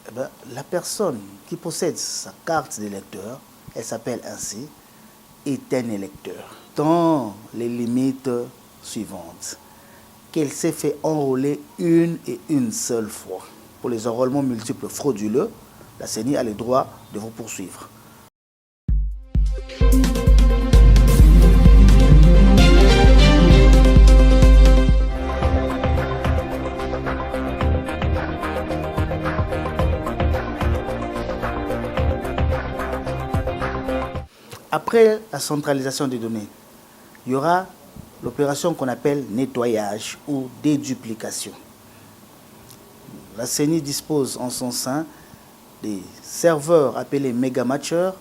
Eh bien, la personne qui possède sa carte d'électeur, elle s'appelle ainsi, est un électeur. Dans les limites suivantes, qu'elle s'est fait enrôler une et une seule fois. Pour les enrôlements multiples frauduleux, la CENI a le droit de vous poursuivre. Après la centralisation des données, il y aura l'opération qu'on appelle nettoyage ou déduplication. La CENI dispose en son sein des serveurs appelés mégamatchers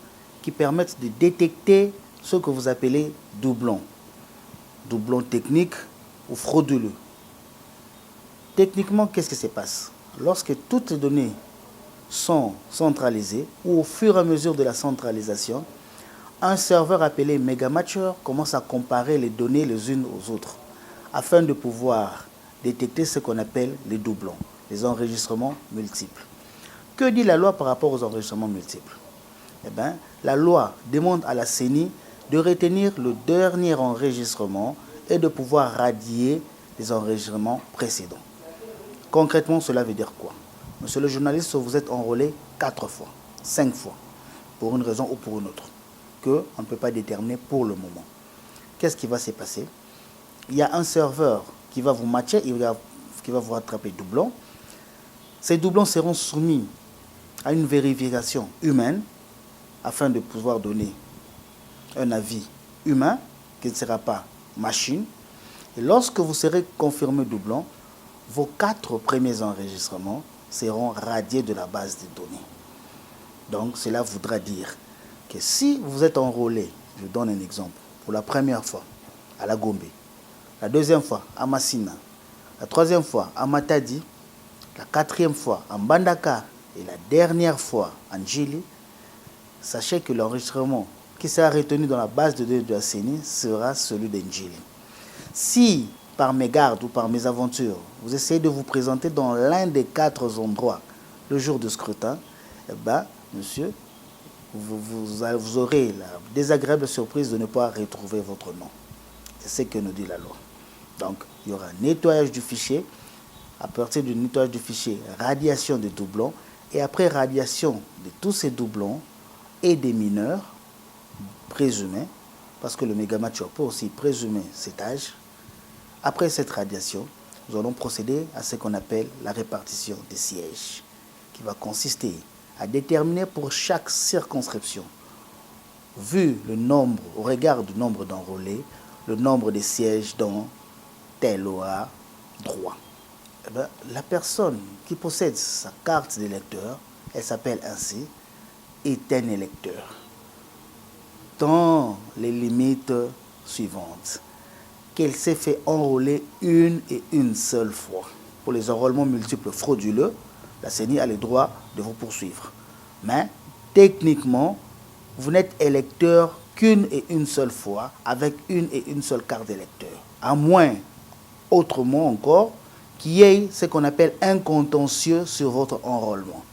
qui permettent de détecter ce que vous appelez doublons. Doublons techniques ou frauduleux. Techniquement, qu'est-ce qui se passe? Lorsque toutes les données sont centralisées ou au fur et à mesure de la centralisation, un serveur appelé Megamatcher commence à comparer les données les unes aux autres afin de pouvoir détecter ce qu'on appelle les doublons, les enregistrements multiples. Que dit la loi par rapport aux enregistrements multiples? Eh bien, la loi demande à la CENI de retenir le dernier enregistrement et de pouvoir radier les enregistrements précédents. Concrètement, cela veut dire quoi? Monsieur le journaliste, vous êtes enrôlé 4 fois, 5 fois, pour une raison ou pour une autre, qu'on ne peut pas déterminer pour le moment. Qu'est-ce qui va se passer? Il y a un serveur qui va vous matcher, qui va vous rattraper doublons. Ces doublons seront soumis à une vérification humaine afin de pouvoir donner un avis humain qui ne sera pas machine. Et lorsque vous serez confirmé doublon, vos 4 premiers enregistrements seront radiés de la base de données. Donc cela voudra dire que si vous êtes enrôlé, je donne un exemple, pour la première fois à la Gombe, la deuxième fois à Massina, la troisième fois à Matadi, la quatrième fois à Mbandaka et la dernière fois à Njili, sachez que l'enregistrement qui sera retenu dans la base de données de la CENI sera celui d'Njili. Si par mégarde ou par mésaventures, vous essayez de vous présenter dans l'un des 4 endroits le jour du scrutin, eh bien, monsieur, vous aurez la désagréable surprise de ne pas retrouver votre nom. C'est ce que nous dit la loi. Donc, il y aura un nettoyage du fichier. À partir du nettoyage du fichier, radiation des doublons. Et après radiation de tous ces doublons et des mineurs présumés, parce que le mégamatcher peut aussi présumer cet âge, après cette radiation, nous allons procéder à ce qu'on appelle la répartition des sièges, qui va consister à déterminer pour chaque circonscription, vu le nombre, au regard du nombre d'enrôlés, le nombre de sièges dont tel aura droit. Eh bien, la personne qui possède sa carte d'électeur, elle s'appelle ainsi, est un électeur. Dans les limites suivantes, qu'elle s'est fait enrôler une et une seule fois. Pour les enrôlements multiples frauduleux, la CENI a le droit de vous poursuivre. Mais techniquement, vous n'êtes électeur qu'une et une seule fois avec une et une seule carte d'électeur. À moins, autrement encore, qu'il y ait ce qu'on appelle un contentieux sur votre enrôlement.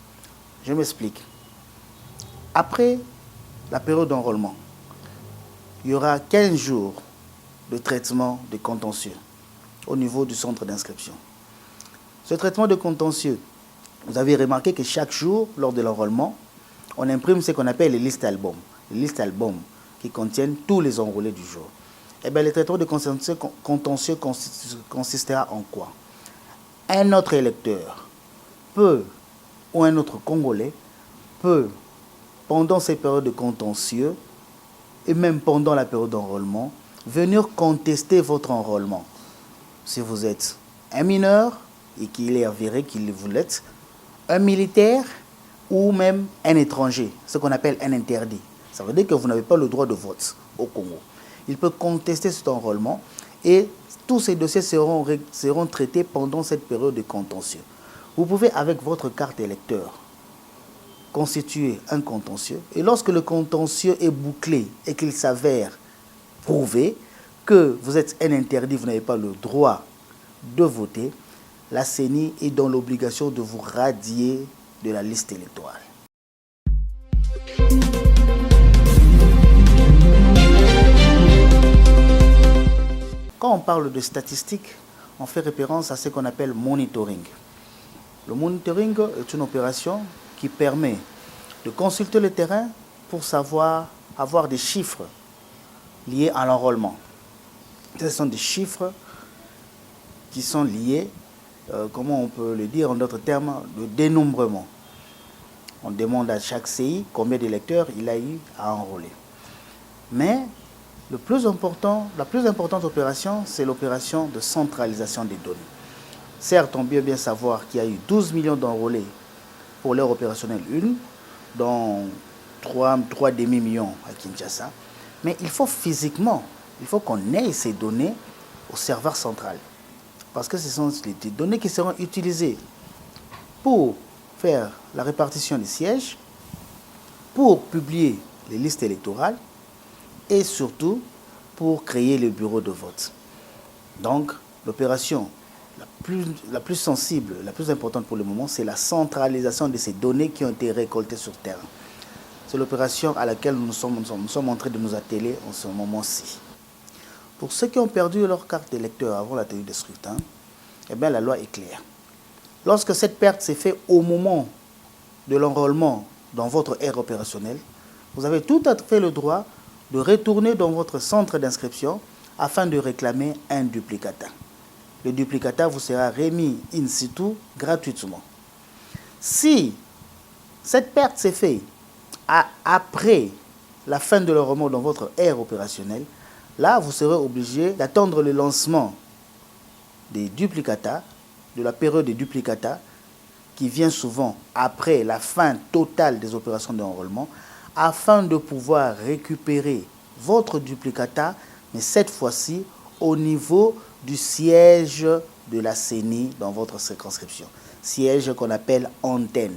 Je m'explique. Après la période d'enrôlement, il y aura 15 jours de traitement de contentieux au niveau du centre d'inscription. Ce traitement de contentieux, vous avez remarqué que chaque jour, lors de l'enrôlement, on imprime ce qu'on appelle les listes albums. Les listes albums qui contiennent tous les enrôlés du jour. Eh bien, le traitement de contentieux consistera en quoi? Un autre électeur peut, ou un autre Congolais, peut, pendant ces périodes de contentieux, et même pendant la période d'enrôlement, venir contester votre enrôlement. Si vous êtes un mineur et qu'il est avéré qu'il vous l'êtes, un militaire ou même un étranger, ce qu'on appelle un interdit. Ça veut dire que vous n'avez pas le droit de vote au Congo. Il peut contester cet enrôlement et tous ces dossiers seront traités pendant cette période de contentieux. Vous pouvez, avec votre carte électeur, constituer un contentieux et lorsque le contentieux est bouclé et qu'il s'avère prouvé que vous êtes un interdit, vous n'avez pas le droit de voter, la CENI est dans l'obligation de vous radier de la liste électorale. Quand on parle de statistiques, on fait référence à ce qu'on appelle monitoring. Le monitoring est une opération qui permet de consulter le terrain pour savoir avoir des chiffres liés à l'enrôlement. Ce sont des chiffres qui sont liés, comment on peut le dire en d'autres termes, de dénombrement. On demande à chaque CI combien d'électeurs il a eu à enrôler. Mais la plus importante opération, c'est l'opération de centralisation des données. Certes, on peut bien savoir qu'il y a eu 12 millions d'enrôlés pour l'heure opérationnelle 1, dont 3 demi-millions à Kinshasa. Mais il faut qu'on ait ces données au serveur central. Parce que ce sont les données qui seront utilisées pour faire la répartition des sièges, pour publier les listes électorales et surtout pour créer le bureau de vote. Donc, l'opération la plus sensible, la plus importante pour le moment, c'est la centralisation de ces données qui ont été récoltées sur terrain. C'est l'opération à laquelle nous sommes en train de nous atteler en ce moment-ci. Pour ceux qui ont perdu leur carte d'électeur avant la tenue des scrutins, eh bien, la loi est claire. Lorsque cette perte s'est faite au moment de l'enrôlement dans votre aire opérationnelle, vous avez tout à fait le droit de retourner dans votre centre d'inscription afin de réclamer un duplicata. Le duplicata vous sera remis in situ gratuitement. Si cette perte s'est faite après la fin de l'enrôlement dans votre aire opérationnelle, là, vous serez obligé d'attendre le lancement des duplicata, de la période des duplicata, qui vient souvent après la fin totale des opérations d'enrôlement, afin de pouvoir récupérer votre duplicata, mais cette fois-ci au niveau du siège de la CENI dans votre circonscription. Siège qu'on appelle antenne.